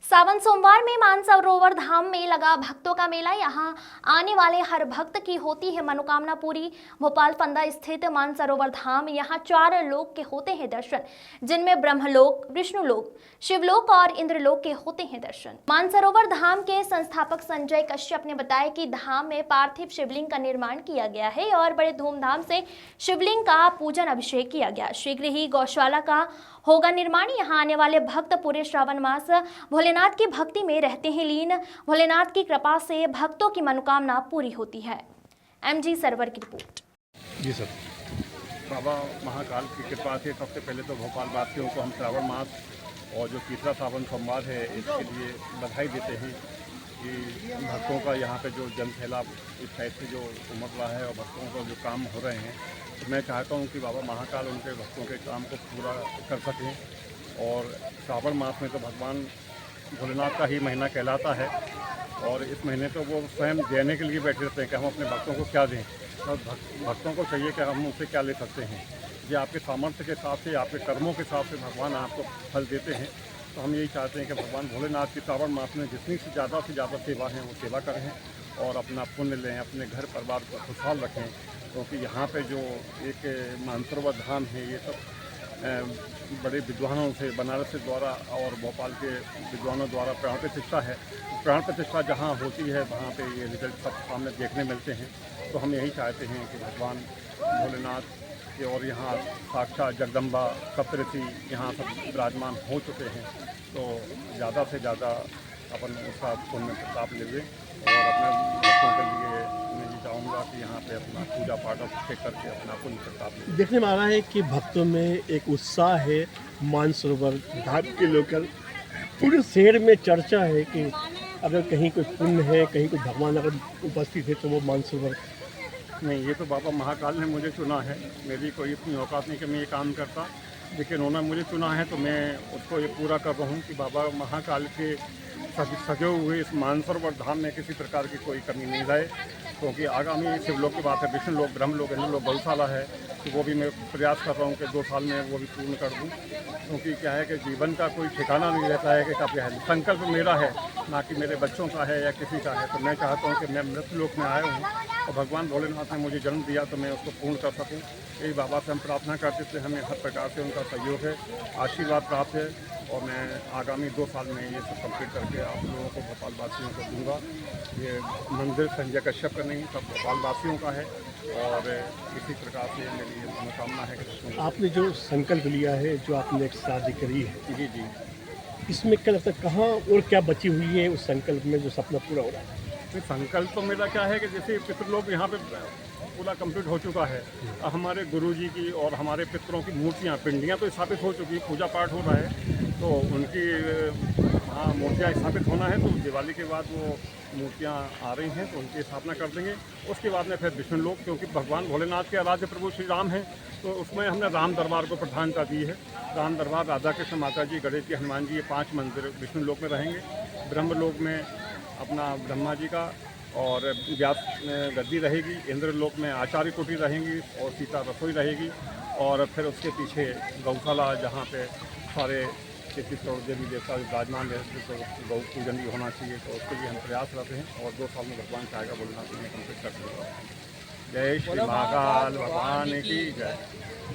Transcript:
सावन सोमवार में मानसरोवर धाम में लगा भक्तों का मेला। यहां आने वाले हर भक्त की होती है मनोकामना पूरी। भोपाल फंदा स्थित मानसरोवर धाम, यहां 4 लोक के होते हैं दर्शन, जिनमें ब्रह्मलोक, विष्णुलोक, शिवलोक और इंद्रलोक के होते हैं दर्शन। मानसरोवर धाम के संस्थापक संजय कश्यप ने बताया कि धाम में पार्थिव शिवलिंग का निर्माण किया गया है और बड़े धूमधाम से शिवलिंग का पूजन अभिषेक किया गया। शीघ्र ही गौशाला का होगा निर्माण। यहाँ आने वाले भक्त पूरे श्रावण मास भोलेनाथ की भक्ति में रहते हैं लीन। भोलेनाथ की कृपा से भक्तों की मनोकामना पूरी होती है। MG सर्वर की रिपोर्ट। जी सर। बाबा महाकाल की कृपा से सबसे पहले तो भोपाल वासियों को हम श्रावण मास और जो तीसरा सावन सोमवार है इसके लिए बधाई देते हैं कि भक्तों का यहाँ पे जो जन सैलाब इस साइड से जो उमड़ रहा है और भक्तों को जो काम हो रहे हैं, तो मैं चाहता हूँ कि बाबा महाकाल उनके भक्तों के काम को पूरा कर सकें। और श्रावण मास में तो भगवान भोलेनाथ का ही महीना कहलाता है और इस महीने तो वो स्वयं देने के लिए बैठे रहते हैं कि हम अपने भक्तों को क्या दें। और भक्तों को चाहिए कि हम उनसे क्या ले सकते हैं। ये आपके सामर्थ्य के हिसाब से, आपके कर्मों के हिसाब से भगवान आपको फल देते हैं। तो हम यही चाहते हैं कि भगवान भोलेनाथ की श्रावण मास में जितनी से ज़्यादा सेवा है वो सेवा करें और अपना पुण्य लें, अपने घर परिवार को खुशहाल रखें। क्योंकि यहाँ पे जो एक मानसरोवर धाम है, ये सब बड़े विद्वानों से, बनारस से द्वारा और भोपाल के विद्वानों द्वारा प्राण प्रतिष्ठा है। प्राण प्रतिष्ठा जहाँ होती है वहाँ पे ये रिजल्ट सब सामने देखने मिलते हैं। तो हम यही चाहते हैं कि भगवान भोलेनाथ के और यहाँ साक्षात जगदम्बा सप्तऋषि यहाँ सब विराजमान हो चुके हैं। तो ज़्यादा से ज़्यादा अपन उसका पुण्य प्रताप ले लें और अपने भक्तों के लिए मैं ये चाहूँगा कि यहाँ पे अपना पूजा पाठ अभिषेक करके अपना पुण्य प्रताप लें। देखने में आ रहा है कि भक्तों में एक उत्साह है मानसरोवर धाम के लेकर। पूरे शहर में चर्चा है कि अगर कहीं कोई पुण्य है, कहीं कोई भगवान अगर उपस्थित है तो वो मानसरोवर। नहीं, ये तो बाबा महाकाल ने मुझे चुना है। मेरी कोई इतनी औकात नहीं कि मैं ये काम करता, लेकिन उन्होंने मुझे चुना है तो मैं उसको ये पूरा कर रहा हूँ कि बाबा महाकाल के सजे हुए इस मानसरोवर धाम में किसी प्रकार की कोई कमी नहीं रहे। क्योंकि आगामी शिवलोक की बात है, विष्णुलोक, ब्रह्मलोक, इंद्रलोक, गौशाला है, तो वो भी मैं प्रयास कर रहा हूँ कि 2 साल में वो भी पूर्ण कर दूँ। क्योंकि क्या है कि जीवन का कोई ठिकाना नहीं रहता है कि कब है। संकल्प मेरा है, ना कि मेरे बच्चों का है या किसी का है। तो मैं चाहता हूँ कि मैं मृत्युलोक में आया हूँ और भगवान भोलेनाथ ने मुझे जन्म दिया तो मैं उसको पूर्ण कर सकूँ। यही बाबा से हम प्रार्थना करते थे, हमें हर प्रकार से उनका सहयोग है, आशीर्वाद प्राप्त है। और मैं आगामी 2 साल में ये सब कंप्लीट करके आप लोगों को, भोपाल वासियों को दूंगा। ये मंदिर संजय कश्यप का नहीं, सब भोपाल वासियों का है और इसी प्रकार से मेरी ये मनोकामना है कि आपने जो संकल्प लिया है, जो आपने एक शादी करी है, जी जी, इसमें क्या लगता है कहाँ और क्या बची हुई है उस संकल्प में जो सपना पूरा हो रहा है? तो संकल्प तो मेरा क्या है कि जैसे पितृलोक यहाँ पे पूरा कंप्लीट हो चुका है। हमारे गुरुजी की और हमारे पितरों की मूर्तियाँ, पिंडियाँ तो स्थापित हो चुकी, पूजा पाठ हो रहा है। तो उनकी हाँ मूर्तियाँ स्थापित होना है, तो दिवाली के बाद वो मूर्तियाँ आ रही हैं तो उनकी स्थापना कर देंगे। उसके बाद में फिर विष्णुलोक, क्योंकि भगवान भोलेनाथ के आराध्य प्रभु श्री राम हैं, तो उसमें हमने राम दरबार को प्रधानता दी है। राम दरबार, राधा कृष्ण, माता जी, गणेश जी, हनुमान जी, ये 5 मंदिर विष्णुलोक में रहेंगे। ब्रह्मलोक में अपना ब्रह्मा जी का और व्यास गद्दी रहेगी। इंद्रलोक में आचार्य कुटी रहेंगी और सीता रसोई रहेगी। और फिर उसके पीछे गौशाला, जहाँ पे सारे 33 करोड़ देवी देवता विराजमान रहते, तो गौ पूजन भी होना चाहिए। तो उसके लिए हम प्रयासरत हैं और 2 साल में भगवान चाहेगा बोलना तो कंप्लीट कर देगा। जय श्री महाकाल भगवान की जय।